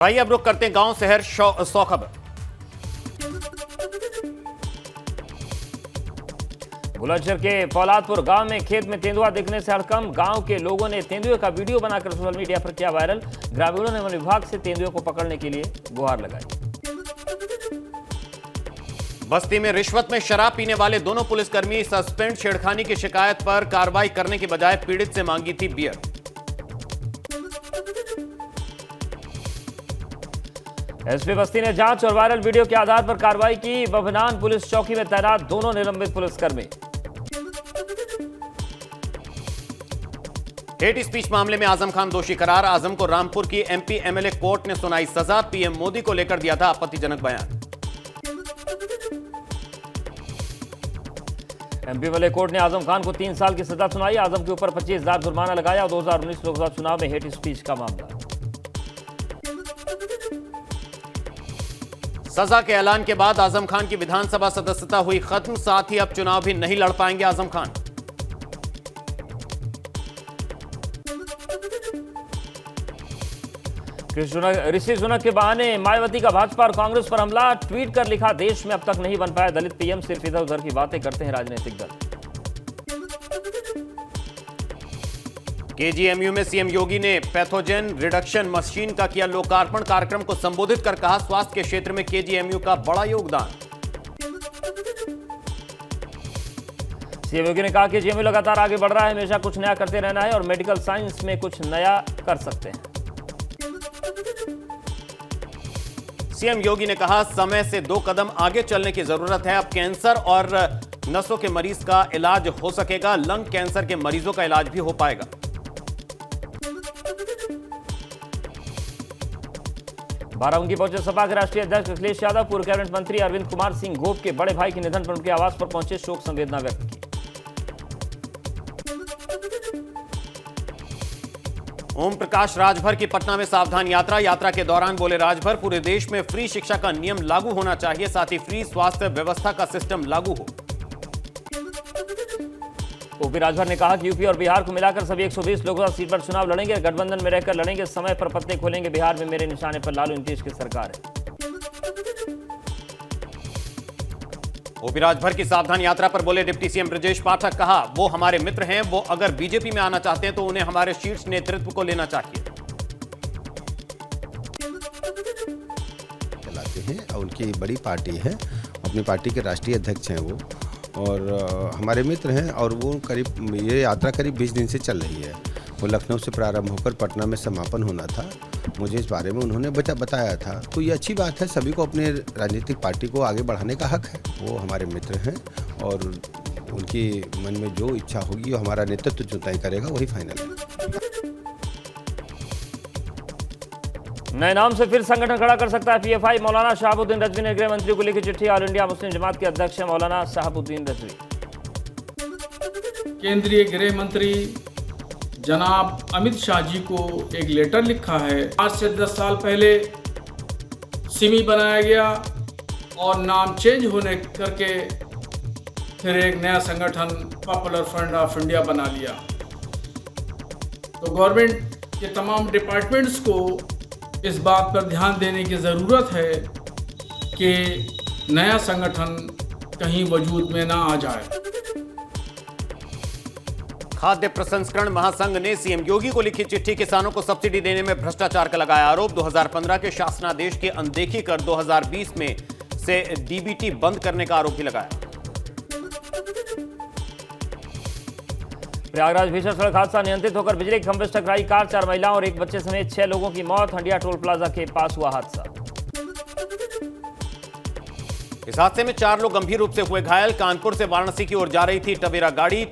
आइए अब रुक करते हैं गांव शहर सौ खबर। बुलंदशहर के फौलादपुर गांव में खेत में तेंदुआ दिखने से हड़कंप। गांव के लोगों ने तेंदुए का वीडियो बनाकर सोशल मीडिया पर किया वायरल। ग्रामीणों ने वन विभाग से तेंदुए को पकड़ने के लिए गुहार लगाई। बस्ती में रिश्वत में शराब पीने वाले दोनों पुलिसकर्मी सस्पेंड। छेड़खानी की शिकायत पर कार्रवाई करने के बजाय पीड़ित से मांगी थी बियर। एसपी बस्ती ने जांच और वायरल वीडियो के आधार पर कार्रवाई की। बभनान पुलिस चौकी में तैनात दोनों निलंबित पुलिसकर्मी। हेट स्पीच मामले में आजम खान दोषी करार। आजम को रामपुर की एमपी एमएलए कोर्ट ने सुनाई सजा। पीएम मोदी को लेकर दिया था आपत्तिजनक बयान। एमपी एमएलए कोर्ट ने आजम खान को 3 साल की सजा सुनाई। आजम के ऊपर 25,000 जुर्माना लगाया। 2019 लोकसभा चुनाव में हेट स्पीच का मामला। सजा के ऐलान के बाद आजम खान की विधानसभा सदस्यता हुई खत्म। साथ ही अब चुनाव भी नहीं लड़ पाएंगे आजम खान। ऋषि सुनक के बहाने मायावती का भाजपा और कांग्रेस पर हमला। ट्वीट कर लिखा, देश में अब तक नहीं बन पाया दलित पीएम, सिर्फ इधर उधर की बातें करते हैं राजनीतिक दल। केजीएमयू में सीएम योगी ने पैथोजेन रिडक्शन मशीन का किया लोकार्पण। कार्यक्रम को संबोधित कर कहा, स्वास्थ्य के क्षेत्र में केजीएमयू का बड़ा योगदान। सीएम योगी ने कहा कि केजीएमयू लगातार आगे बढ़ रहा है, हमेशा कुछ नया करते रहना है और मेडिकल साइंस में कुछ नया कर सकते हैं। सीएम योगी ने कहा, समय से 2 कदम आगे चलने की जरूरत है। अब कैंसर और नसों के मरीज का इलाज हो सकेगा। लंग कैंसर के मरीजों का इलाज भी हो पाएगा। बाराबंकी पहुंचे सपा के राष्ट्रीय अध्यक्ष अखिलेश यादव। पूर्व कैबिनेट मंत्री अरविंद कुमार सिंह घोप के बड़े भाई के निधन पर उनके आवास पर पहुंचे, शोक संवेदना व्यक्त की। ओम प्रकाश राजभर की पटना में सावधान यात्रा। यात्रा के दौरान बोले राजभर, पूरे देश में फ्री शिक्षा का नियम लागू होना चाहिए, साथ ही फ्री स्वास्थ्य व्यवस्था का सिस्टम लागू हो। ओपी राजभर ने कहा कि यूपी और बिहार को मिलाकर सभी 120 लोकसभा सीट पर चुनाव लड़ेंगे। गठबंधन में रहकर लड़ेंगे, समय पर पत्ते खोलेंगे। बिहार में मेरे निशाने पर लालू नीतीश की सरकार है। ओपी राजभर की सावधान यात्रा पर बोले डिप्टी सीएम ब्रजेश पाठक। कहा, वो हमारे मित्र हैं, वो अगर बीजेपी में आना चाहते हैं तो उन्हें हमारे शीर्ष नेतृत्व को लेना चाहिए। चलाते हैं और उनकी बड़ी पार्टी है, अपनी पार्टी के राष्ट्रीय अध्यक्ष हैं वो, और हमारे मित्र हैं। और वो करीब ये यात्रा करीब 20 दिन से चल रही है। वो लखनऊ से प्रारंभ होकर पटना में समापन होना था। मुझे इस बारे में उन्होंने बताया था। तो ये अच्छी बात है, सभी को अपने राजनीतिक पार्टी को आगे बढ़ाने का हक है। वो हमारे मित्र हैं और उनकी मन में जो इच्छा होगी, वो हमारा नेतृत्व जो तय करेगा वही फाइनल है। नए नाम से फिर संगठन खड़ा कर सकता है पीएफआई। मौलाना शहाबुद्दीन रजवी ने गृह मंत्री को लिखी चिट्ठी। ऑल इंडिया मुस्लिम जमात के अध्यक्ष हैं मौलाना शहाबुद्दीन रजवी। केंद्रीय गृह मंत्री जनाब अमित शाह जी को एक लेटर लिखा है। आज से 10 साल पहले सिमी बनाया गया और नाम चेंज होने करके फिर एक नया संगठन पॉपुलर फ्रंट ऑफ इंडिया बना लिया। तो गवर्नमेंट के तमाम डिपार्टमेंट्स को इस बात पर ध्यान देने की ज़रूरत है कि नया संगठन कहीं वजूद में ना आ जाए। खाद्य प्रसंस्करण महासंघ ने सीएम योगी को लिखी चिट्ठी। किसानों को सब्सिडी देने में भ्रष्टाचार का लगाया आरोप। 2015 के शासनादेश की अनदेखी कर 2020 में से डीबीटी बंद करने का आरोप भी लगाया। प्रयागराज भीषण सड़क हादसा, नियंत्रित होकर बिजली के खंभे से टकराई कार। 4 महिलाओं और 1 बच्चे समेत 6 लोगों की मौत। हंडिया टोल प्लाजा के पास हुआ हादसा। इस हादसे में 4 लोग गंभीर रूप से हुए घायल। कानपुर से वाराणसी की ओर जा रही थी टवेरा गाड़ी।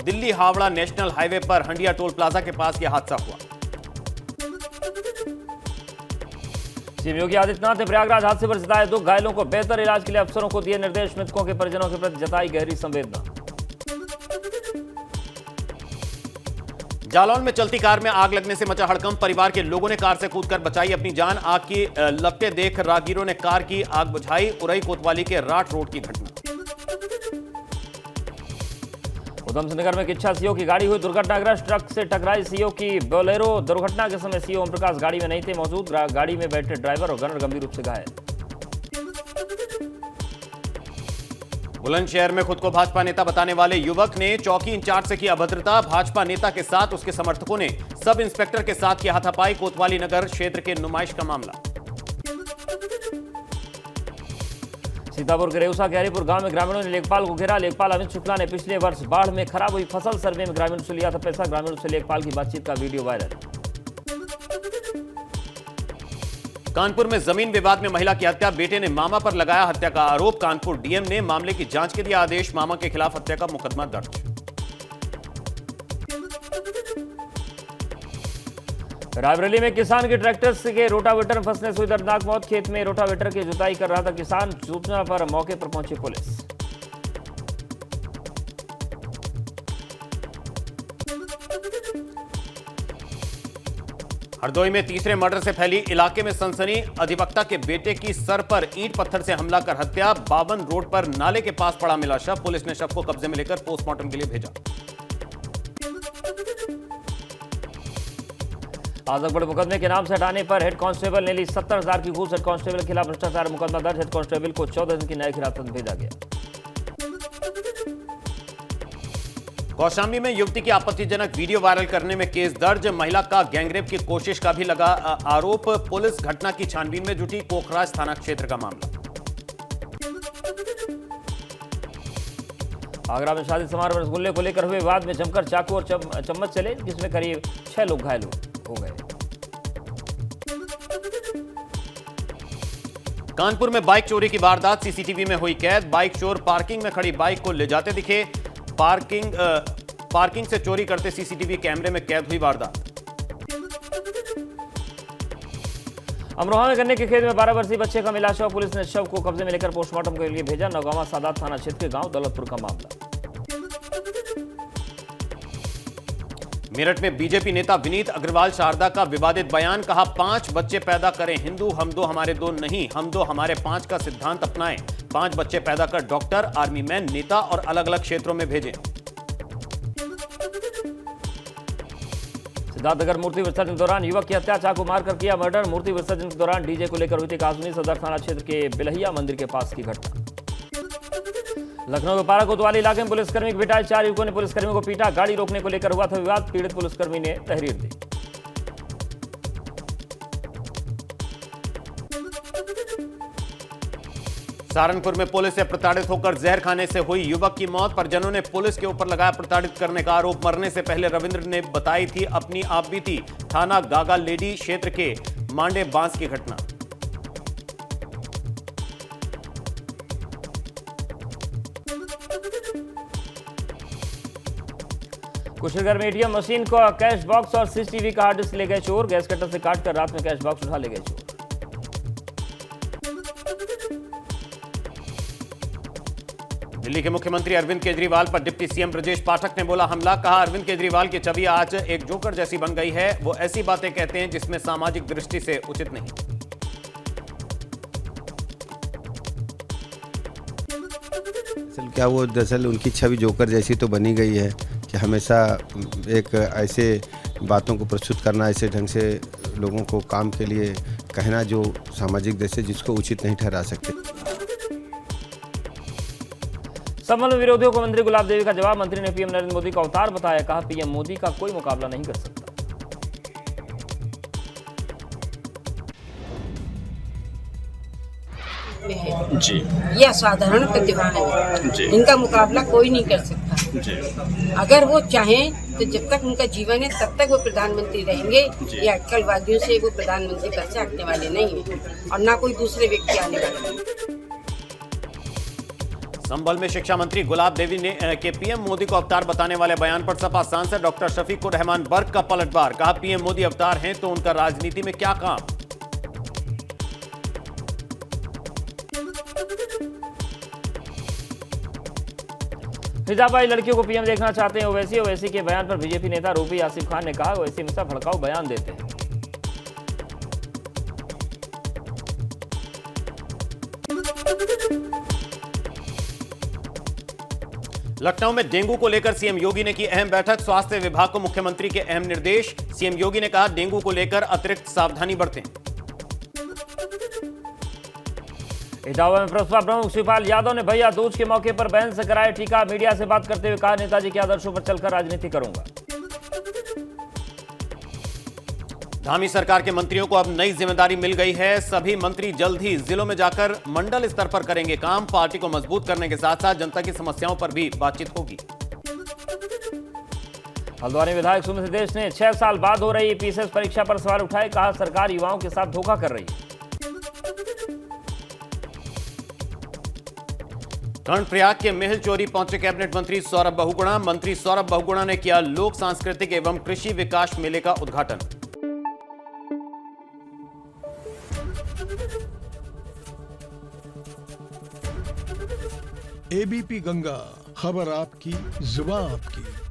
दिल्ली हावड़ा नेशनल हाईवे पर हंडिया टोल प्लाजा के पास यह हादसा हुआ। सीएम योगी आदित्यनाथ ने प्रयागराज हादसे पर जताया दुख। घायलों को बेहतर इलाज के लिए अफसरों को दिए निर्देश। मृतकों के परिजनों के प्रति जताई गहरी संवेदना। जालौन में चलती कार में आग लगने से मचा हड़कंप। परिवार के लोगों ने कार से कूदकर बचाई अपनी जान। आग की लपटें देख राहगीरों ने कार की आग बुझाई। उरई कोतवाली के राठ रोड की घटना। उधम सिंह नगर में किच्छा सीओ की गाड़ी हुई दुर्घटनाग्रस्त, ट्रक से टकराई सीओ की बोलेरो। दुर्घटना के समय सीओ ओम प्रकाश गाड़ी में नहीं थे मौजूद, गाड़ी में बैठे ड्राइवर और गनर गंभीर रूप से घायल। बुलंदशहर में खुद को भाजपा नेता बताने वाले युवक ने चौकी इंचार्ज से की अभद्रता। भाजपा नेता के साथ उसके समर्थकों ने सब इंस्पेक्टर के साथ किया हाथापाई। कोतवाली नगर क्षेत्र के नुमाइश का मामला। सीतापुर के रेउसा के हरिपुर गांव में ग्रामीणों ने लेखपाल को घेरा। लेखपाल अमित शुक्ला ने पिछले वर्ष बाढ़ में खराब हुई फसल सर्वे में ग्रामीणों से लिया था पैसा। ग्रामीणों से लेखपाल की बातचीत का वीडियो वायरल। कानपुर में जमीन विवाद में महिला की हत्या, बेटे ने मामा पर लगाया हत्या का आरोप। कानपुर डीएम ने मामले की जांच के दिया आदेश। मामा के खिलाफ हत्या का मुकदमा दर्ज। रायबरेली में किसान के ट्रैक्टर के रोटावेटर में फंसने से हुई दर्दनाक मौत। खेत में रोटावेटर की जुताई कर रहा था किसान, सूचना पर मौके पर पहुंची पुलिस। हरदोई में तीसरे मर्डर से फैली इलाके में सनसनी। अधिवक्ता के बेटे की सर पर ईंट पत्थर से हमला कर हत्या। 52 रोड पर नाले के पास पड़ा मिला शव। पुलिस ने शव को कब्जे में लेकर पोस्टमार्टम के लिए भेजा। आजमगढ़ मुकदमे के नाम से हटाने पर हेड कांस्टेबल ने ली 70,000 की घूस। हेड कांस्टेबल के खिलाफ भ्रष्टाचार मुकदमा दर्ज। हेड कांस्टेबल को 14 दिन की न्यायिक हिरासत में भेजा गया। कौशाम्बी में युवती की आपत्तिजनक वीडियो वायरल करने में केस दर्ज। महिला का गैंगरेप की कोशिश का भी लगा आरोप। पुलिस घटना की छानबीन में जुटी। कोखराज थाना क्षेत्र का मामला। आगरा में शादी समारोह में रसगुल्ले को लेकर हुए विवाद में जमकर चाकू और चम्मच चले, जिसमें करीब 6 लोग घायल हो गए। कानपुर में बाइक चोरी की वारदात सीसीटीवी में हुई कैद। बाइक चोर पार्किंग में खड़ी बाइक को ले जाते दिखे। पार्किंग से चोरी करते सीसीटीवी कैमरे में कैद हुई वारदात। अमरोहा में गन्ने के खेत में 12 वर्षीय बच्चे का मिला शव। पुलिस ने शव को कब्जे में लेकर पोस्टमार्टम के लिए भेजा। नौगामा सादात थाना क्षेत्र के गांव दौलतपुर का मामला। मेरठ में बीजेपी नेता विनीत अग्रवाल शारदा का विवादित बयान। कहा 5 बच्चे पैदा करें हिंदू, हम दो हमारे दो नहीं, हम दो हमारे 5 का सिद्धांत अपनाएं। 5 बच्चे पैदा कर डॉक्टर, आर्मी मैन, नेता और अलग अलग क्षेत्रों में भेजें। सिद्धार्थनगर मूर्ति विसर्जन के दौरान युवक की हत्या, चाकू मारकर किया मर्डर। मूर्ति विसर्जन के दौरान डीजे को लेकर हुई थी कासुनी। सदर थाना क्षेत्र के बिलहिया मंदिर के पास की घटना। लखनऊ के पारा कोतवाली इलाके में पुलिसकर्मी की पिटाई। 4 युवकों ने पुलिसकर्मी को पीटा। गाड़ी रोकने को लेकर हुआ था विवाद। पीड़ित पुलिसकर्मी ने तहरीर दी। सहारनपुर में पुलिस से प्रताड़ित होकर जहर खाने से हुई युवक की मौत। परिजनों ने पुलिस के ऊपर लगाया प्रताड़ित करने का आरोप। मरने से पहले रविंद्र ने बताई थी अपनी आपबीती। थाना गागा लेडी क्षेत्र के मांडे बांस की घटना। कुशीनगर में एटीएम मशीन को कैश बॉक्स और सीसीटीवी का हार्ड डिस्क ले गए चोर। गैस कटर से काटकर रात में कैश बॉक्स उठा ले गए चोर। दिल्ली के मुख्यमंत्री अरविंद केजरीवाल पर डिप्टी सीएम ब्रजेश पाठक ने बोला हमला। कहा अरविंद केजरीवाल की छवि आज एक जोकर जैसी बन गई है। वो ऐसी बातें कहते हैं जिसमें सामाजिक दृष्टि से उचित नहीं। क्या वो दरअसल उनकी छवि जोकर जैसी तो बनी गई है कि हमेशा एक ऐसे बातों को प्रस्तुत करना, ऐसे ढंग से लोगों को काम के लिए कहना जो सामाजिक दृष्टि जिसको उचित नहीं ठहरा सकते। समन्वय विरोधियों को मंत्री गुलाब देवी का जवाब। मंत्री ने पीएम नरेंद्र मोदी का अवतार बताया। कहा पीएम मोदी का कोई मुकाबला नहीं कर सकता। जी, यह असाधारण प्रतिभा है जी। इनका मुकाबला कोई नहीं कर सकता। जी, अगर वो चाहें तो जब तक उनका जीवन है तब तक वो प्रधानमंत्री रहेंगे। ये अटकलवादियों से वो प्रधानमंत्री पद से हटने वाले नहीं है और ना कोई दूसरे व्यक्ति आने वाले नहीं। संभल में शिक्षा मंत्री गुलाब देवी ने के पीएम मोदी को अवतार बताने वाले बयान पर सपा सांसद डॉक्टर शफीकुर रहमान बर्क का पलटवार। कहा पीएम मोदी अवतार हैं तो उनका राजनीति में क्या काम। हिजाबाई लड़कियों को पीएम देखना चाहते हैं ओवैसी। ओवैसी के बयान पर बीजेपी नेता रूबी आसिफ खान ने कहा ओवैसी हमेशा भड़काऊ बयान देते हैं। लखनऊ में डेंगू को लेकर सीएम योगी ने की अहम बैठक। स्वास्थ्य विभाग को मुख्यमंत्री के अहम निर्देश। सीएम योगी ने कहा डेंगू को लेकर अतिरिक्त सावधानी बरतें। इटावा में प्रसपा प्रमुख शिवपाल यादव ने भैया दूज के मौके पर बहन से कराया टीका। मीडिया से बात करते हुए कहा नेताजी के आदर्शों पर चलकर राजनीति करूंगा। धामी सरकार के मंत्रियों को अब नई जिम्मेदारी मिल गई है। सभी मंत्री जल्द ही जिलों में जाकर मंडल स्तर पर करेंगे काम। पार्टी को मजबूत करने के साथ साथ जनता की समस्याओं पर भी बातचीत होगी। हल्द्वानी विधायक सुमित देश ने 6 साल बाद हो रही पीसीएस परीक्षा पर सवाल उठाए। कहा सरकार युवाओं के साथ धोखा कर रही है। कर्णप्रयाग के महल चोरी पहुंचे कैबिनेट मंत्री सौरभ बहुगुणा। मंत्री सौरभ बहुगुणा ने किया लोक सांस्कृतिक एवं कृषि विकास मेले का उद्घाटन। एबीपी गंगा, खबर आपकी, जुबान आपकी।